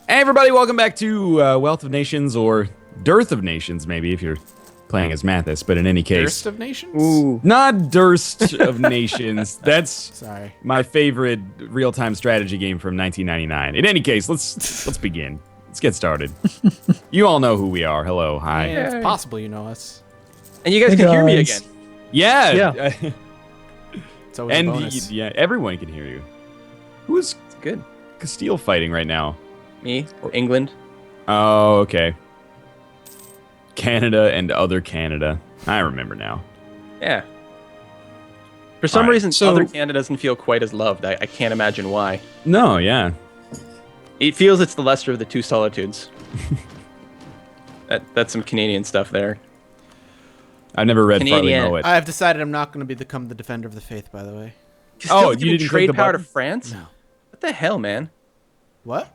Hey everybody, welcome back to Wealth of Nations, or Dearth of Nations, maybe, if you're playing as Mathis, but in any case... Durst of Nations? Ooh. Not Durst of Nations. That's Sorry. my favorite real-time strategy game from 1999. In any case, let's begin. Let's get started. You all know who we are. Hello, hi. Yeah, it's possible you know us. And you guys Hey, can hear me guys. again. Yeah. Yeah. It's always a And bonus. yeah, everyone can hear you. Who is It's good. Castile fighting right now? Me, England. Oh, okay. Canada and other Canada. I remember now. Yeah. For some Alright, reason, so- Southern Canada doesn't feel quite as loved. I can't imagine why. No, yeah. It feels it's the lesser of the two solitudes. That's some Canadian stuff there. I've never read Farley Canadian. Mowat. I have decided I'm not going to become the defender of the faith, by the way. Castile's you giving didn't click trade the power to button? France? No. What the hell, man? What?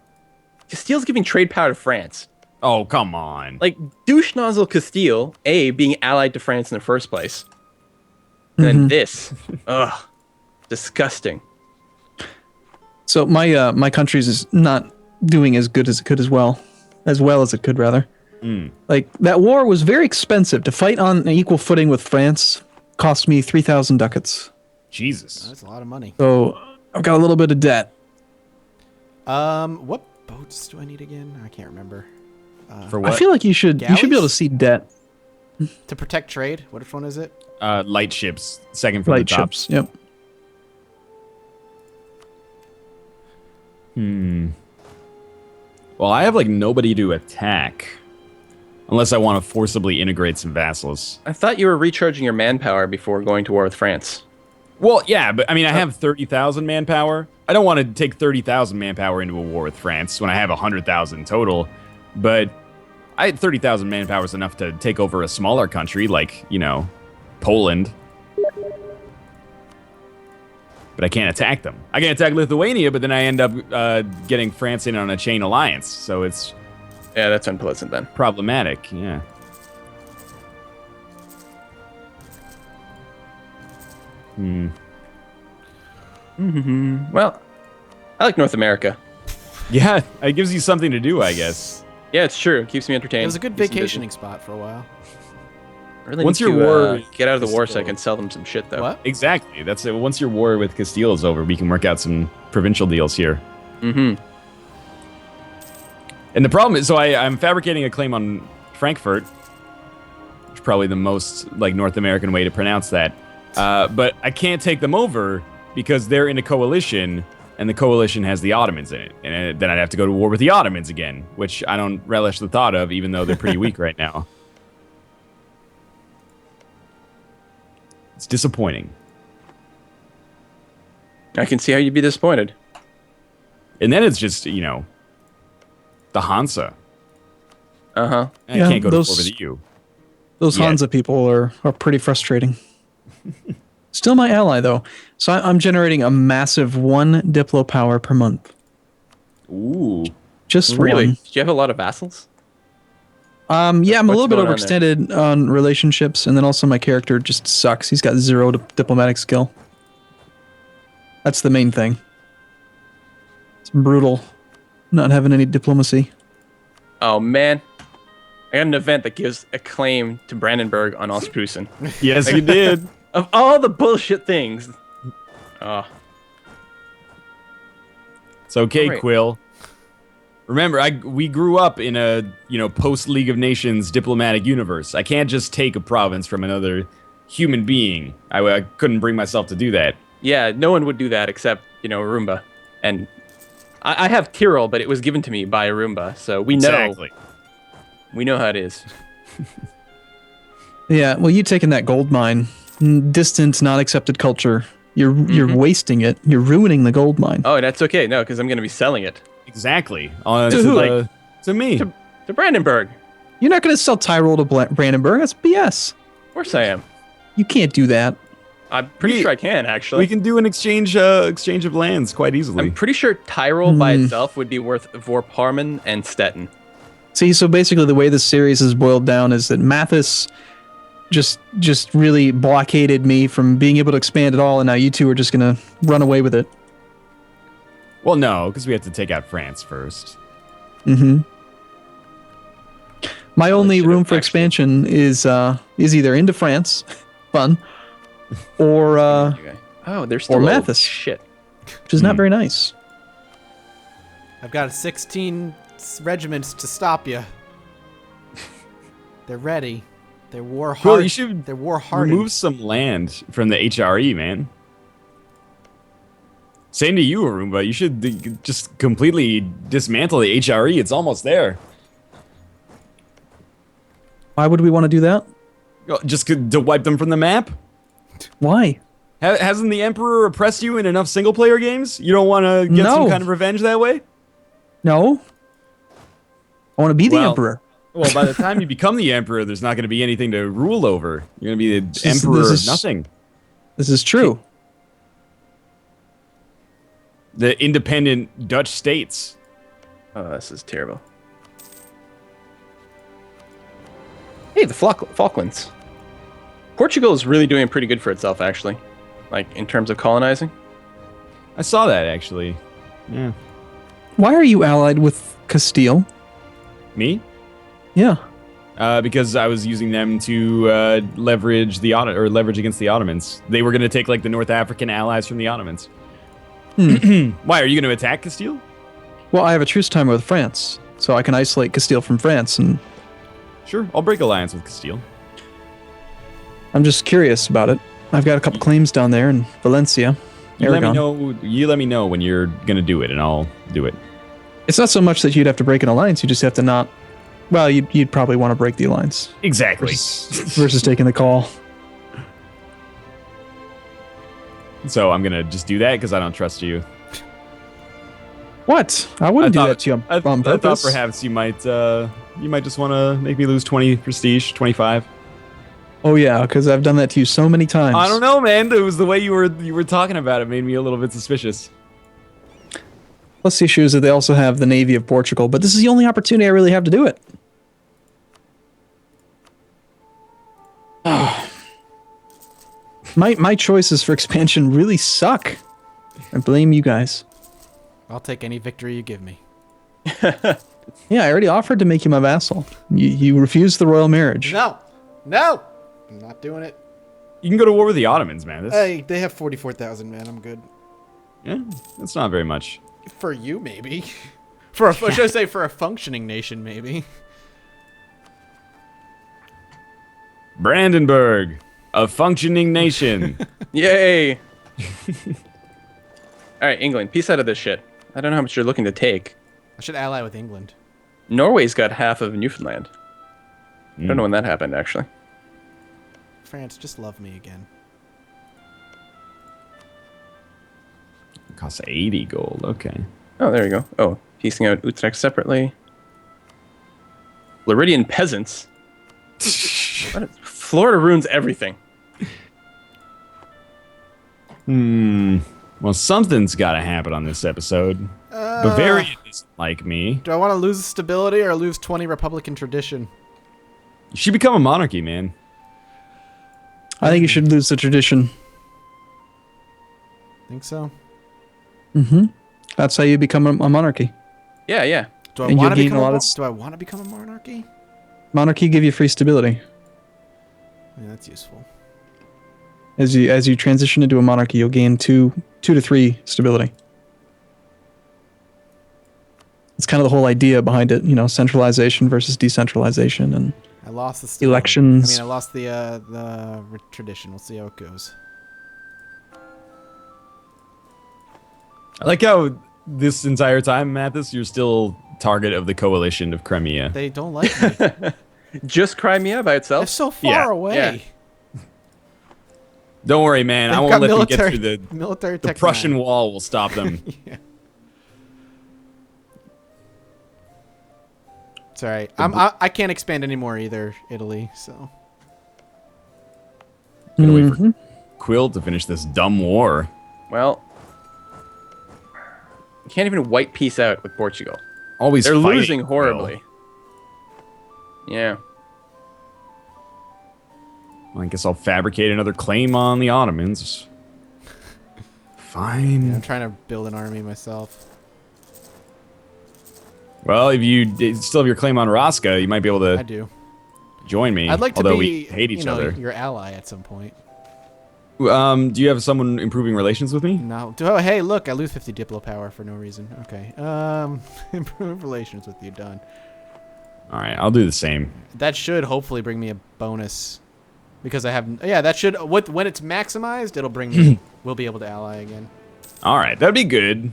Castile's giving trade power to France. Oh, come on. Like, douche nozzle Castile, being allied to France in the first place. And then this. Ugh. Disgusting. So my country's is not doing as good as it could as well as it could rather. Like that war was very expensive to fight on an equal footing with France. Cost me 3,000 ducats. Jesus. That's a lot of money. So I've got a little bit of debt. What boats do I need again? I can't remember. For what? I feel like you should be able to Galleys? see debt. To protect trade? Which one is it? Light ships, second from Light the top. ships. Yep. Well, I have like nobody to attack. Unless I want to forcibly integrate some vassals. I thought you were recharging your manpower before going to war with France. Well, yeah, but I mean, I have 30,000 manpower. I don't want to take 30,000 manpower into a war with France when I have 100,000 total. But 30,000 manpower is enough to take over a smaller country like, Poland. But I can't attack them. I can attack Lithuania, but then I end up getting France in on a chain alliance. So it's Yeah, that's unpleasant then. problematic, yeah. Well, I like North America. Yeah, it gives you something to do, I guess. Yeah, it's true. It keeps me entertained. It was a good Keeps me busy. vacationing spot for a while. I really Once need your to, war get out of the war is so I over. can sell them some shit, though. What? Exactly. That's it. Once your war with Castile is over, we can work out some provincial deals here. Mm-hmm. And the problem is, so I'm fabricating a claim on Frankfurt, which is probably the most like North American way to pronounce that. But I can't take them over because they're in a coalition, and the coalition has the Ottomans in it. And then I'd have to go to war with the Ottomans again, which I don't relish the thought of, even though they're pretty weak right now. It's disappointing. I can see how you'd be disappointed. And then it's just, the Hansa. Uh-huh. I Yeah, can't go to war those- with you. Those Yeah. Hansa people are pretty frustrating. Still my ally though. So I'm generating a massive 1 diplo power per month. Ooh. Just Really? one. Do you have a lot of vassals? Yeah, I'm a What's little bit going on there? overextended on relationships, and then also my character just sucks. He's got 0 diplomatic skill. That's the main thing. It's brutal, not having any diplomacy. Oh, man. I got an event that gives a claim to Brandenburg on Ostpreußen. Yes, you did. Of all the bullshit things. Oh. It's okay, Alright. Quill. Remember, we grew up in a, post League of Nations diplomatic universe. I can't just take a province from another human being. I couldn't bring myself to do that. Yeah, no one would do that except, Arumba. And I have Tyrol, but it was given to me by Arumba, so we know. Exactly. We know how it is. Yeah, well, you taking that gold mine, distant, not accepted culture. You're wasting it. You're ruining the gold mine. Oh, that's okay. No, because I'm going to be selling it. Exactly. To who? To me. To Brandenburg. You're not going to sell Tyrol to Brandenburg. That's BS. Of course I am. You can't do that. I'm pretty We- sure I can, actually. We can do an exchange of lands quite easily. I'm pretty sure Tyrol by itself would be worth Vorparmen and Stettin. See, so basically the way this series is boiled down is that Mathis just really blockaded me from being able to expand at all, and now you two are just going to run away with it. Well, no, because we have to take out France first. Mm-hmm. My only should room have for actually- expansion is either into France, fun, or Oh, there's still Mathis. shit. which is not very nice. I've got 16 regiments to stop you. They're ready. They're war hard. Well, you should They're war hardened. remove some land from the HRE, man. Same to you, Arumba. You should just completely dismantle the HRE. It's almost there. Why would we want to do that? Just to wipe them from the map? Why? Hasn't the Emperor oppressed you in enough single-player games? You don't want to get some No. kind of revenge that way? No. I want to be the Well, emperor. Well, by the time you become the Emperor, there's not going to be anything to rule over. You're going to be the This is- Emperor this of is- nothing. This is true. The independent Dutch states. Oh, this is terrible. Hey, the Falklands. Portugal is really doing pretty good for itself, actually. Like, in terms of colonizing. I saw that, actually. Yeah. Why are you allied with Castile? Me? Yeah. Because I was using them to leverage against the Ottomans. They were going to take like the North African allies from the Ottomans. Why are you going to attack Castile? Well, I have a truce time with France, so I can isolate Castile from France, and Sure, I'll break alliance with Castile. I'm just curious about it. I've got a couple claims down there in Valencia, You let me Aragon. know. You let me know when you're going to do it, and I'll do it. It's not so much that you'd have to break an alliance; you just have to not. Well, you'd probably want to break the alliance Exactly. versus taking the call. So I'm gonna just do that because I don't trust you. What? I wouldn't do that to you I on thought purpose. perhaps you might just want to make me lose 20 prestige, 25. Oh yeah, because I've done that to you so many times. I don't know, man. It was the way you were talking about it made me a little bit suspicious. Plus the issue is that they also have the Navy of Portugal, but this is the only opportunity I really have to do it. My choices for expansion really suck. I blame you guys. I'll take any victory you give me. Yeah, I already offered to make you my vassal. You refused the royal marriage. No, no, I'm not doing it. You can go to war with the Ottomans, man. Hey, they have 44,000, man. I'm good. Yeah, that's not very much. For you, maybe. For a, should I say, for a functioning nation, maybe. Brandenburg, a functioning nation. Yay! Alright, England, peace out of this shit. I don't know how much you're looking to take. I should ally with England. Norway's got half of Newfoundland. I don't know when that happened, actually. France, just love me again. It costs 80 gold. Okay. Oh, there you go. Oh, piecing out Utrecht separately. Floridian peasants. Florida ruins everything. Well, something's got to happen on this episode. Bavaria doesn't like me. Do I want to lose stability or lose 20 Republican tradition? You should become a monarchy, man. I think you should lose the tradition. Think so? That's how you become a monarchy. Yeah, yeah. Do I And want to you'll gain become a lot a, of do I want to become a monarchy? Monarchy give you free stability. Yeah, that's useful. As you transition into a monarchy, you'll gain two to 3 stability. It's kind of the whole idea behind it, centralization versus decentralization, and I lost the stability. Elections. I mean, I lost the tradition. We'll see how it goes. I like how this entire time, Mathis, you're still target of the coalition of Crimea. They don't like me. They're Just Crimea by itself? so far Yeah, away. yeah. Don't worry, man. I They've won't got let them military, get through military the tech Prussian nine. wall will stop them. Yeah. It's all right. I can't expand anymore either, Italy. So Gonna wait for Quill to finish this dumb war. Well, you can't even white peace out with Portugal. Always They're fighting, losing Quill. horribly. Yeah. I guess I'll fabricate another claim on the Ottomans. Fine. yeah, I'm trying to build an army myself. Well, if you still have your claim on Raska, you might be able I to do. join me. I'd like to although be, we hate each other. your ally at some point. Do you have someone improving relations with me? No. Oh, hey, look, I lose 50 Diplo power for no reason. Okay. Improve relations with you, done. All right, I'll do the same. That should hopefully bring me a bonus. Because I have... Yeah, that should... When it's maximized, it'll bring me... we'll be able to ally again. All right, that'd be good.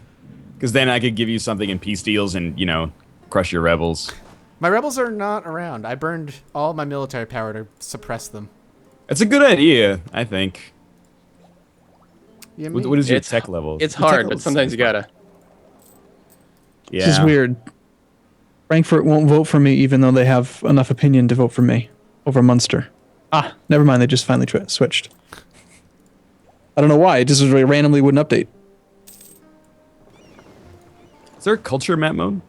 Because then I could give you something in peace deals and, crush your rebels. My rebels are not around. I burned all my military power to suppress them. That's a good idea, I think. Yeah, What is your It's- tech level? It's Your tech hard, but level's- sometimes you gotta. Yeah. This is weird. Frankfurt won't vote for me even though they have enough opinion to vote for me over Munster. Ah, never mind. They just finally switched. I don't know why. It just randomly wouldn't update. Is there a culture map mode?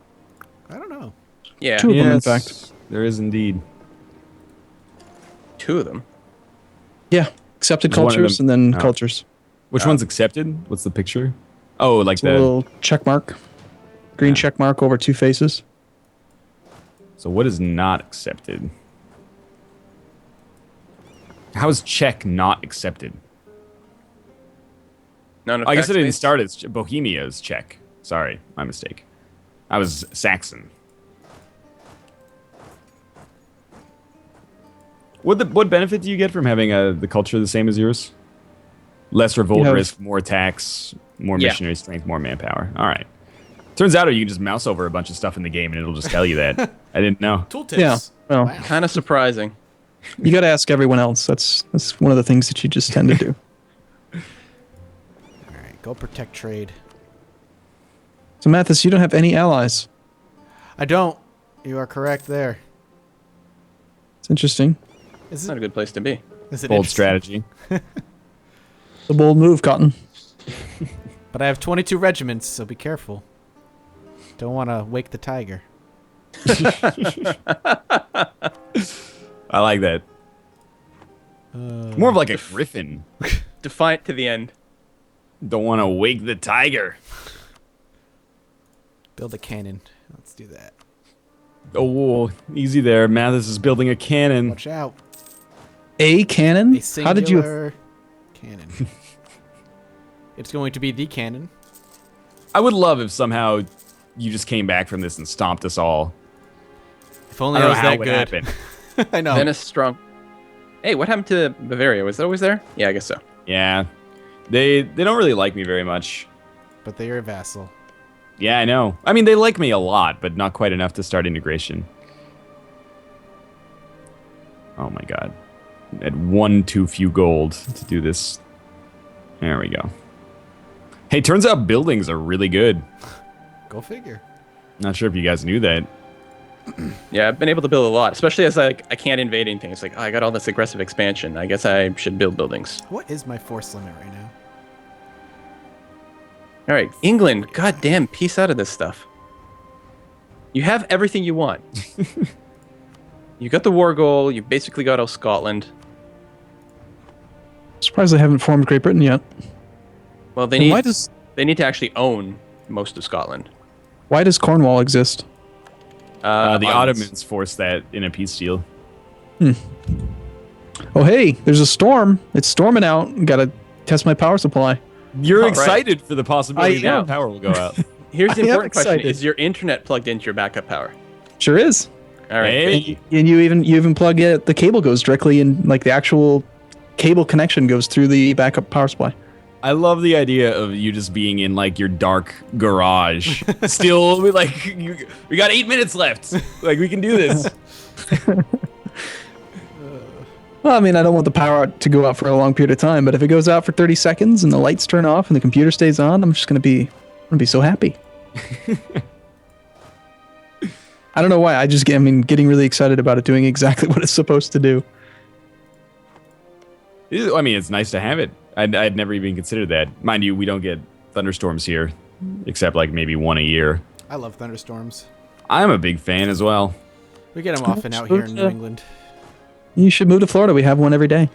I don't know. Yeah, Two of them, in Yes, fact. there is indeed. 2 of them. Yeah, accepted There's one of cultures them- and then oh. cultures. Which one's accepted? What's the picture? Oh, like It's a little check mark. Green check mark over 2 faces. So what is not accepted? How is Czech not accepted? None of I guess it didn't text-based? start as Bohemia is Czech. Sorry, my mistake. I was Saxon. What benefit do you get from having the culture the same as yours? Less revolt You have- risk, more attacks, more Yeah. missionary strength, more manpower. All right. Turns out you can just mouse over a bunch of stuff in the game and it'll just tell you that. I didn't know. Tooltips. Yeah, well. Wow. Kind of surprising. You got to ask everyone else. That's one of the things that you just tend to do. All right, go protect trade. So Mathis, you don't have any allies. I don't. You are correct there. It's interesting. Is Not a good place to be. Is it Bold interesting? strategy. The bold move, Cotton. But I have 22 regiments, so be careful. Don't want to wake the tiger. I like that. More of like a griffin. Defiant to the end. Don't want to wake the tiger. Build a cannon. Let's do that. Oh, easy there. Mathis is building a cannon. Watch out. A cannon? A singular How did you? cannon. It's going to be the cannon. I would love if somehow you just came back from this and stomped us all. If only I I don't was know how that it would good. happen. I know. Venice strong. Hey, what happened to Bavaria? Was it always there? Yeah, I guess so. Yeah, they don't really like me very much. But they are a vassal. Yeah, I know. I mean, they like me a lot, but not quite enough to start integration. Oh my god. At 1 too few gold to do this. There we go. Hey, turns out buildings are really good. Go figure. Not sure if you guys knew that. Yeah, I've been able to build a lot, especially as I can't invade anything. It's like, oh, I got all this aggressive expansion. I guess I should build buildings. What is my force limit right now? All right, England. God damn, peace out of this stuff. You have everything you want. You got the war goal. You basically got all Scotland. Surprised they haven't formed Great Britain yet. Well, they And need why they need to actually own most of Scotland. does Cornwall exist? The Ottomans forced that in a peace deal. Oh hey, there's a storm. It's storming out. Gotta test my power supply. You're All right. excited for the possibility I that am. power will go out. Here's the I am important question: excited. is your internet plugged into your backup power? Sure is. All right. Hey. And you even plug it. The cable goes directly in. Like the actual cable connection goes through the backup power supply. I love the idea of you just being in like your dark garage. Still, we got 8 minutes left. Like we can do this. Well, I mean, I don't want the power to go out for a long period of time, but if it goes out for 30 seconds and the lights turn off and the computer stays on, I'm just gonna be so happy. I don't know why. Getting really excited about it doing exactly what it's supposed to do. I mean, it's nice to have it. I'd never even considered that. Mind you, we don't get thunderstorms here, except like maybe one a year. I love thunderstorms. I'm a big fan as well. We get them often out here in New England. You should move to Florida. We have one every day.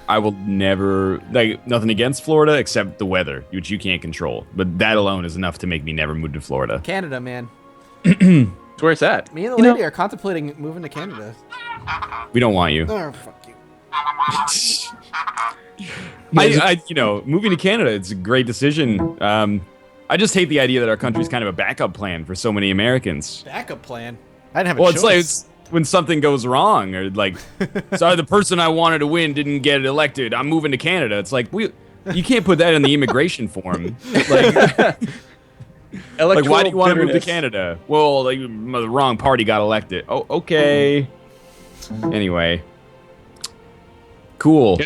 I will never, like, nothing against Florida except the weather, which you can't control. But that alone is enough to make me never move to Florida. Canada, man. It's where it's at. Me and the lady are contemplating moving to Canada. We don't want you. Oh, fuck you. Moving to Canada, it's a great decision. I just hate the idea that our country's kind of a backup plan for so many Americans. Backup plan? I didn't have a Well, choice. it's like when something goes wrong, or like, sorry, the person I wanted to win didn't get elected. I'm moving to Canada. It's like you can't put that in the immigration form. Like, why do you want to move to Canada? Well, like, the wrong party got elected. Oh, okay. Anyway, cool.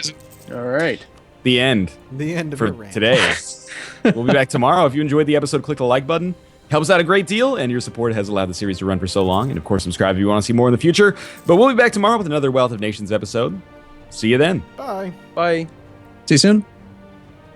All right. The end. The end of for your rant. today. We'll be back tomorrow. If you enjoyed the episode, click the like button. Helps out a great deal, and your support has allowed the series to run for so long. And of course, subscribe if you want to see more in the future. But we'll be back tomorrow with another Wealth of Nations episode. See you then. Bye. Bye. See you soon.